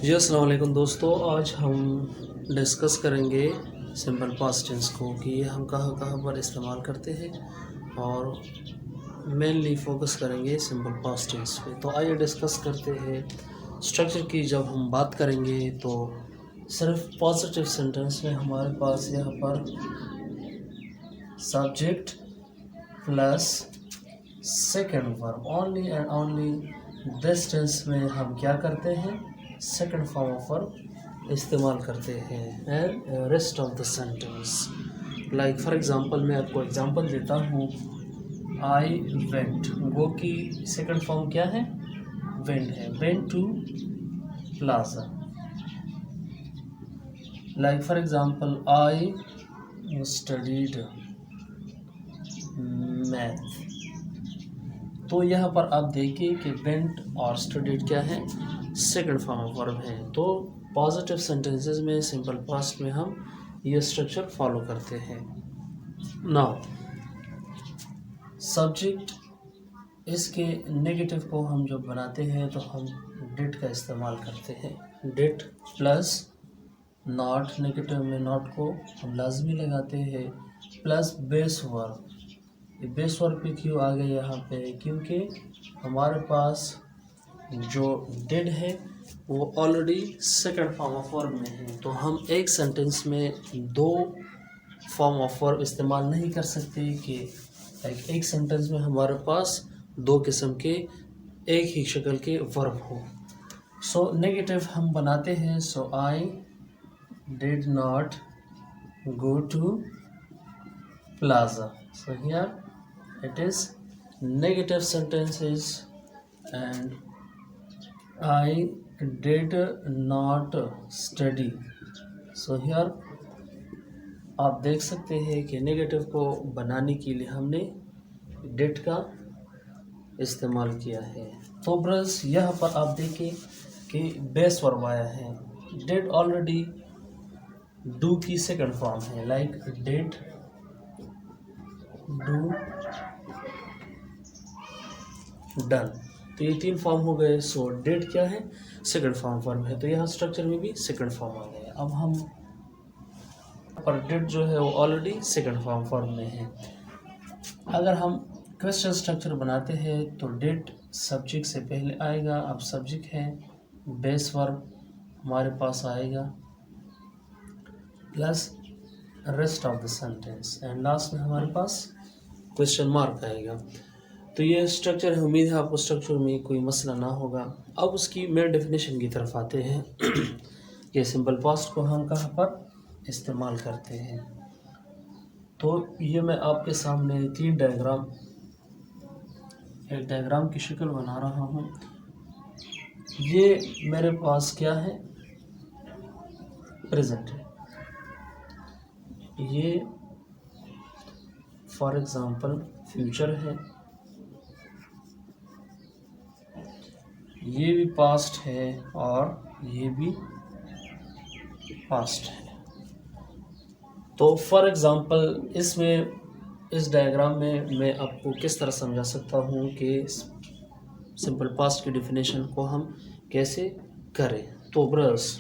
जी अस्सलाम वालेकुम दोस्तों, आज हम डिस्कस करेंगे सिंपल पास्ट टेंस को कि ये हम कहाँ कहाँ पर इस्तेमाल करते हैं और मेनली फोकस करेंगे सिंपल पास्ट टेंस पे। तो आइए डिस्कस करते हैं स्ट्रक्चर की। जब हम बात करेंगे तो सिर्फ पॉजिटिव सेंटेंस में हमारे पास यहाँ पर subject plus second verb only and only this tense में हम क्या करते हैं, सेकंड फॉर्म ऑफ वर्ब इस्तेमाल करते हैं and rest of the sentence. Like for example मैं आपको एग्जांपल देता हूँ, आई वेंट, गो की सेकंड फॉर्म क्या है, वेंट है, went to plaza. Like for example I studied math. तो यहाँ पर आप देखिए कि वेंट और स्टडीड क्या है, सेकंड फॉर्म ऑफ वर्ब है। तो पॉजिटिव सेंटेंसेस में सिंपल पास्ट में हम ये स्ट्रक्चर फॉलो करते हैं। नाउ सब्जेक्ट, इसके नेगेटिव को हम जब बनाते हैं तो हम डिड का इस्तेमाल करते हैं। डिड प्लस नॉट, नेगेटिव में नॉट को हम लाजमी लगाते हैं, प्लस बेस वर्ब। ये बेस वर्ब पे क्यों आ गए यहाँ पे, क्योंकि हमारे पास जो डिड है वो already second form of verb में है। तो हम एक सेंटेंस में दो फॉर्म ऑफ वर्ब इस्तेमाल नहीं कर सकते कि एक सेंटेंस में हमारे पास दो किस्म के एक ही शक्ल के वर्ब हो। सो नेगेटिव हम बनाते हैं, so I did not go to plaza. So here it is negative sentences and I did not study. So here आप देख सकते हैं कि नेगेटिव को बनाने के लिए हमने did का इस्तेमाल किया है। तो ब्रस यहाँ पर आप देखिए कि बेस वर्ब आया है, did ऑलरेडी do की सेकंड फॉर्म है, लाइक did डू डन। तो ये तीन फॉर्म हो गए। सो डिड क्या है, सेकंड फॉर्म वर्ब है, तो यहाँ स्ट्रक्चर में भी सेकंड फॉर्म आ गया। अब हम पर डिड जो है वो ऑलरेडी सेकंड फॉर्म वर्ब में है। अगर हम क्वेश्चन स्ट्रक्चर बनाते हैं तो डिड सब्जेक्ट से पहले आएगा। अब सब्जेक्ट है, बेस वर्ब हमारे पास आएगा, plus rest of the sentence and last में हमारे पास क्वेश्चन मार्क आएगा। तो ये स्ट्रक्चर है। उम्मीद है आपको स्ट्रक्चर में कोई मसला ना होगा। अब उसकी मेन डेफिनेशन की तरफ आते हैं कि सिंपल पास्ट को हम कहाँ पर इस्तेमाल करते हैं। तो ये मैं आपके सामने तीन डायग्राम, एक डायग्राम की शक्ल बना रहा हूँ। ये मेरे पास क्या है, प्रेजेंट है। ये फॉर एग्जांपल फ्यूचर है, ये भी पास्ट है और ये भी पास्ट है। तो फॉर एग्जांपल इसमें, इस डायग्राम में मैं आपको किस तरह समझा सकता हूँ कि सिंपल पास्ट की डेफिनेशन को हम कैसे करें। तो ब्रस,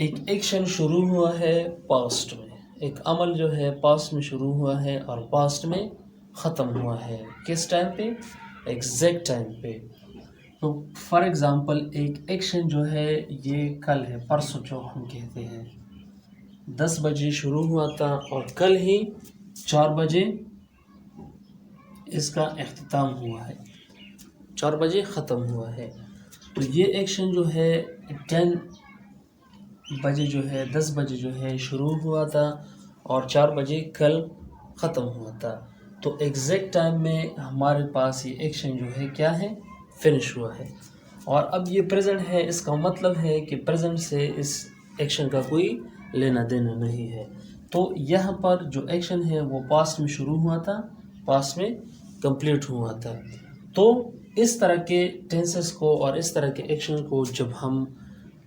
एक एक्शन शुरू हुआ है पास्ट में, एक अमल जो है पास्ट में शुरू हुआ है और पास्ट में ख़त्म हुआ है। किस टाइम पे, एग्जैक्ट टाइम पे। तो फॉर एग्ज़ाम्पल एक एक्शन जो है ये कल है, परसों जो हम कहते हैं, 10 बजे शुरू हुआ था और कल ही 4 बजे इसका अख्ताम हुआ है, 4 बजे ख़त्म हुआ है। तो ये एक्शन जो है 10 बजे जो है, 10 बजे जो है शुरू हुआ था और 4 बजे कल ख़त्म हुआ था। तो एग्जैक्ट टाइम में हमारे पास ये एक्शन जो है क्या है, फिनिश हुआ है। और अब ये प्रेजेंट है, इसका मतलब है कि प्रेजेंट से इस एक्शन का कोई लेना देना नहीं है। तो यहाँ पर जो एक्शन है वो पास्ट में शुरू हुआ था, पास्ट में कंप्लीट हुआ था। तो इस तरह के टेंसेस को और इस तरह के एक्शन को जब हम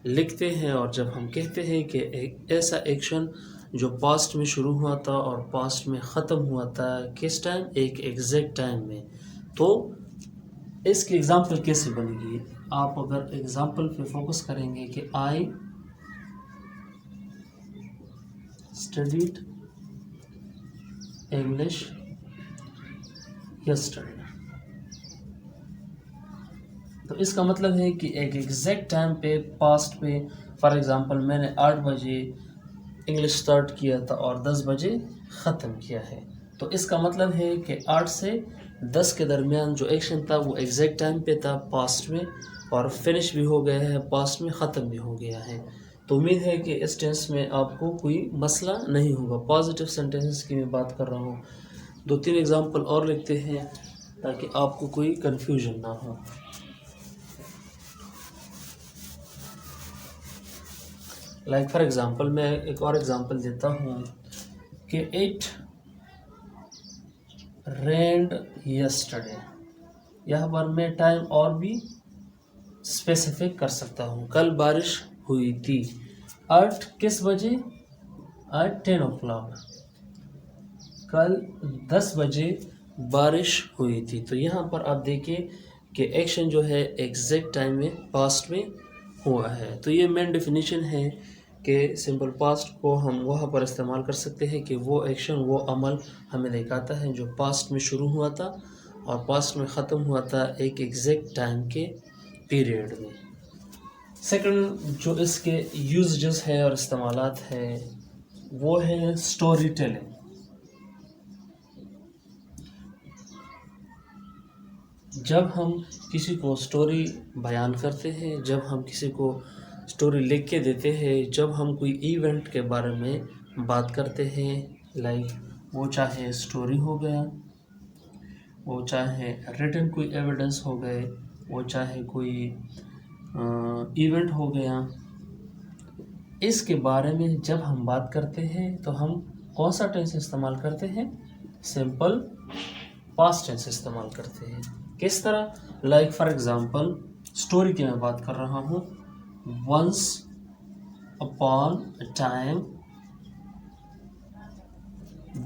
लिखते हैं और जब हम कहते हैं कि एक ऐसा एक्शन जो पास्ट में शुरू हुआ था और पास्ट में ख़त्म हुआ था, किस टाइम, एक एग्जैक्ट टाइम में, तो इसकी एग्जांपल कैसे बनेगी। आप अगर एग्जाम्पल पे फोकस करेंगे कि आई स्टडीड इंग्लिश यस्टरडे, तो इसका मतलब है कि एक एग्जैक्ट टाइम पे पास्ट पे, फॉर एग्जांपल मैंने 8 बजे इंग्लिश स्टार्ट किया था और 10 बजे ख़त्म किया है, तो इसका मतलब है कि 8 से 10 के दरमियान जो एक्शन था वो एग्जैक्ट टाइम पे था पास्ट में, और फिनिश भी हो गया है पास्ट में, ख़त्म भी हो गया है। तो उम्मीद है कि इस टेंस में आपको कोई मसला नहीं होगा। पॉजिटिव सेंटेंसेस की मैं बात कर रहा हूँ। 2-3 एग्जांपल और लिखते हैं ताकि आपको कोई कन्फ्यूजन ना हो। लाइक फॉर एग्जांपल मैं एक और एग्जांपल देता हूँ कि इट रेन्ड यस्टरडे। यहाँ पर मैं टाइम और भी स्पेसिफिक कर सकता हूँ। कल बारिश हुई थी। एट किस बजे? Eight 10 o'clock। कल 10 बजे बारिश हुई थी। तो यहाँ पर आप देखिए कि एक्शन जो है एग्जैक्ट टाइम में पास्ट में हुआ है। तो ये मेन डेफिनेशन है कि सिंपल पास्ट को हम वहाँ पर इस्तेमाल कर सकते हैं कि वो एक्शन, वो अमल हमें दिखाता है जो पास्ट में शुरू हुआ था और पास्ट में ख़त्म हुआ था एक एग्जैक्ट टाइम के पीरियड में। सेकंड जो इसके यूजेस है और इस्तेमालात है वो है स्टोरी टेलिंग। जब हम किसी को स्टोरी बयान करते हैं, जब हम किसी को स्टोरी लिख के देते हैं, जब हम कोई इवेंट के बारे में बात करते हैं, लाइक वो चाहे स्टोरी हो गया, वो चाहे रिटन कोई एविडेंस हो गए, वो चाहे कोई इवेंट हो गया, इसके बारे में जब हम बात करते हैं तो हम कौन सा टेंस इस्तेमाल करते हैं? सिंपल पास्ट टेंस इस्तेमाल करते हैं। किस तरह? लाइक फॉर एग्जांपल स्टोरी की मैं बात कर रहा हूँ। Once upon a time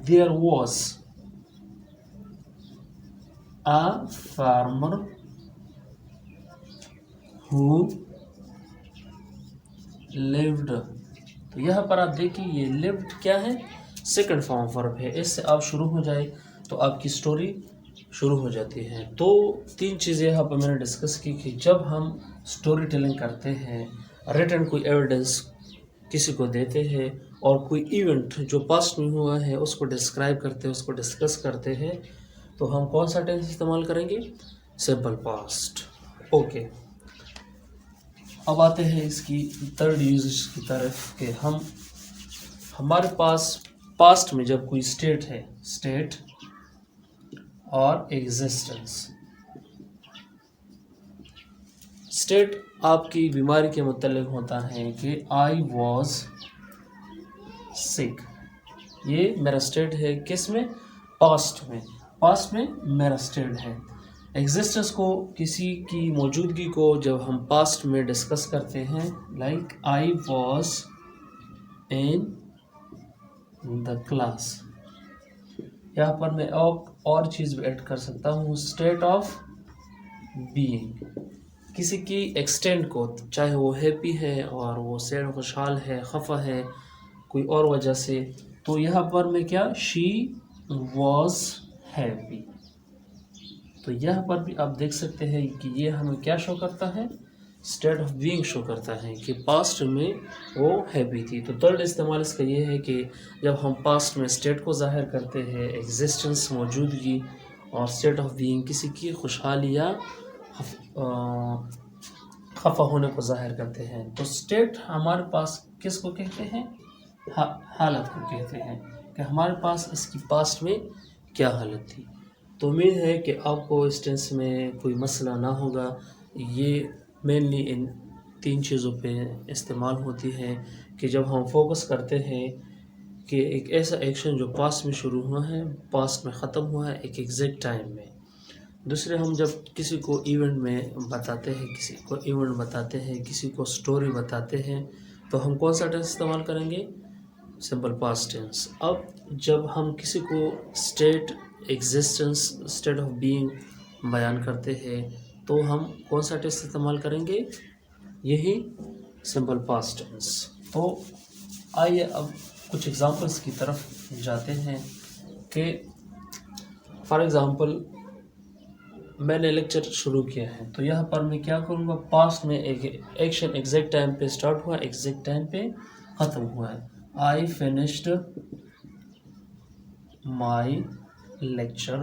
there was a farmer who lived. तो यहाँ पर आप देखिए ये लिव्ड क्या है? सेकंड फॉर्म वर्ब है। इससे आप शुरू हो जाए तो आपकी स्टोरी शुरू हो जाती है। तो 3 चीज़ें यहाँ पर मैंने डिस्कस की कि जब हम स्टोरी टेलिंग करते हैं, रिटन कोई एविडेंस किसी को देते हैं और कोई इवेंट जो पास्ट में हुआ है उसको डिस्क्राइब करते हैं, उसको डिस्कस करते हैं, तो हम कौन सा टेंस इस्तेमाल करेंगे? Simple past. ओके, अब आते हैं इसकी थर्ड यूजेज की तरफ कि हमारे पास पास्ट में जब कोई स्टेट है, स्टेट और एग्जिस्टेंस। स्टेट आपकी बीमारी के मुतल्लिक होता है कि आई वॉज सिक। ये मेरा स्टेट है किस में? पास्ट में। पास्ट में मेरा स्टेट है। एग्जिस्टेंस को, किसी की मौजूदगी को जब हम पास्ट में डिस्कस करते हैं, like I was in the class. यहाँ पर मैं और चीज़ भी ऐड कर सकता हूँ, स्टेट ऑफ बीइंग। किसी की एक्सटेंट को, चाहे वो हैप्पी है और वो सैड, खुशहाल है, खफा है कोई और वजह से, तो यहाँ पर मैं क्या, शी वॉज हैप्पी। तो यहाँ पर भी आप देख सकते हैं कि ये हमें क्या शो करता है? स्टेट ऑफ बीइंग शो करता है कि पास्ट में वो हैप्पी थी। तो थर्ड इस्तेमाल इसका ये है कि जब हम पास्ट में स्टेट को ज़ाहिर करते हैं, एग्जिस्टेंस, मौजूदगी, और स्टेट ऑफ बीइंग किसी की खुशहाली या खफा होने को ज़ाहिर करते हैं। तो स्टेट हमारे पास किस को कहते हैं? हालत को कहते हैं कि हमारे पास इसकी पास्ट में क्या हालत थी। तो उम्मीद है कि आपको इस टेंस में कोई मसला ना होगा। ये मेनली इन 3 चीज़ों पे इस्तेमाल होती है कि जब हम फोकस करते हैं कि एक ऐसा एक्शन जो पास्ट में शुरू हुआ है, पास्ट में ख़त्म हुआ है एक एग्जैक्ट टाइम में। दूसरे, हम जब किसी को इवेंट में बताते हैं, किसी को इवेंट बताते हैं, किसी को स्टोरी बताते हैं, तो हम कौन सा टेंस इस्तेमाल करेंगे? Simple past tense. अब जब हम किसी को state, existence, state of being बयान करते हैं, तो हम कौन सा टेंस इस्तेमाल करेंगे, यही सिंपल पास्ट टेंस। तो आइए अब कुछ एग्जांपल्स की तरफ जाते हैं कि फॉर एग्जांपल मैंने लेक्चर शुरू किया है, तो यहाँ पर मैं क्या करूँगा, पास्ट में एक एक्शन एग्जैक्ट टाइम पे स्टार्ट हुआ, एग्जैक्ट टाइम पे ख़त्म हुआ है। I finished my lecture.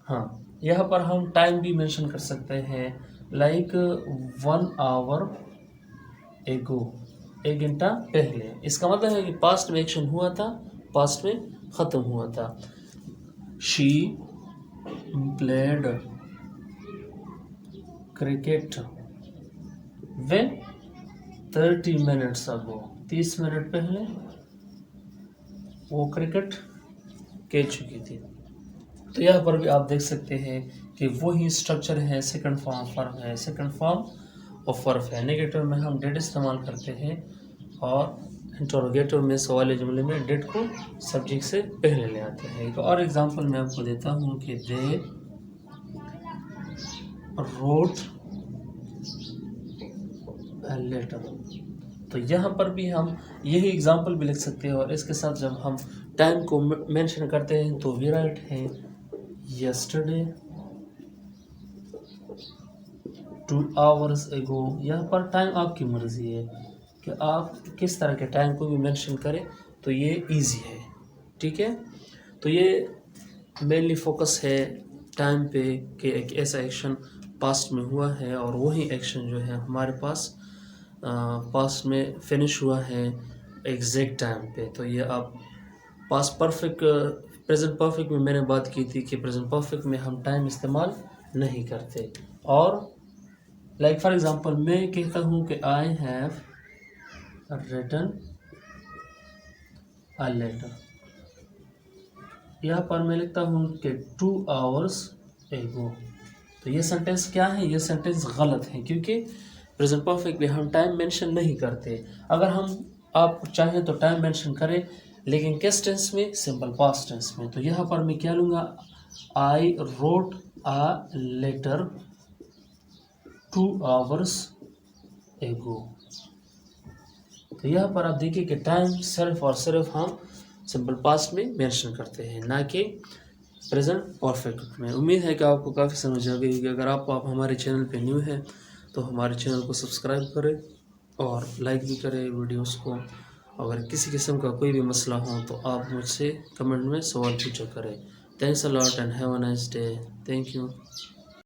हाँ, यहाँ पर हम टाइम भी मेंशन कर सकते हैं, लाइक 1 आवर एगो, 1 घंटा पहले। इसका मतलब है कि पास्ट में एक्शन हुआ था, पास्ट में ख़त्म हुआ था। She played cricket when 30 minutes ago, 30 minute पहले वो क्रिकेट खेल चुकी थी। तो यहाँ पर भी आप देख सकते हैं कि वही स्ट्रक्चर है, सेकंड फॉर्म फर्म है, सेकंड फॉर्म और फर्फ है। नेगेटिव में हम डेट इस्तेमाल करते हैं और इंटरोगेटिव में सवाल जुमले में डेट को सब्जेक्ट से पहले ले आते हैं। एक और एग्जांपल मैं आपको देता हूँ कि दे रोट अ लेटर। तो यहाँ पर भी हम यही एग्जांपल भी लिख सकते हैं और इसके साथ जब हम टाइम को मेंशन करते हैं तो वी राइट है yesterday 2 hours ago। यहाँ पर टाइम आपकी मर्जी है कि आप किस तरह के टाइम को भी मेंशन करें, तो ये इजी है, ठीक है। तो ये मेनली फोकस है टाइम पे कि एक ऐसा एक्शन पास्ट में हुआ है और वही एक्शन जो है हमारे पास पास्ट में फिनिश हुआ है एग्जैक्ट टाइम पे। तो ये आप पास्ट परफेक्ट, प्रेजेंट परफेक्ट में मैंने बात की थी कि प्रेजेंट परफेक्ट में हम टाइम इस्तेमाल नहीं करते। और लाइक फॉर एग्जांपल मैं कहता हूँ कि I have written a letter, यहाँ पर मैं लिखता हूँ कि 2 hours ago। तो ये सेंटेंस क्या है, ये सेंटेंस गलत है क्योंकि प्रेजेंट परफेक्ट में हम टाइम मेंशन नहीं करते। अगर हम आप चाहें तो टाइम मेंशन करें, लेकिन किस टेंस में, सिंपल पास्ट टेंस में। तो यहाँ पर मैं क्या लूँगा, I wrote a letter 2 hours ago। तो यहाँ पर आप देखिए कि टाइम सिर्फ और सिर्फ हम सिंपल पास्ट में मेंशन करते हैं, ना कि प्रेजेंट परफेक्ट में। उम्मीद है कि आपको काफ़ी समझ आ गई होगी। अगर आप हमारे चैनल पे न्यू हैं तो हमारे चैनल को सब्सक्राइब करें और लाइक भी करें वीडियोस को। अगर किसी किस्म का कोई भी मसला हो तो आप मुझसे कमेंट में सवाल पूछा करें। Thanks a lot and have a nice day. Thank you.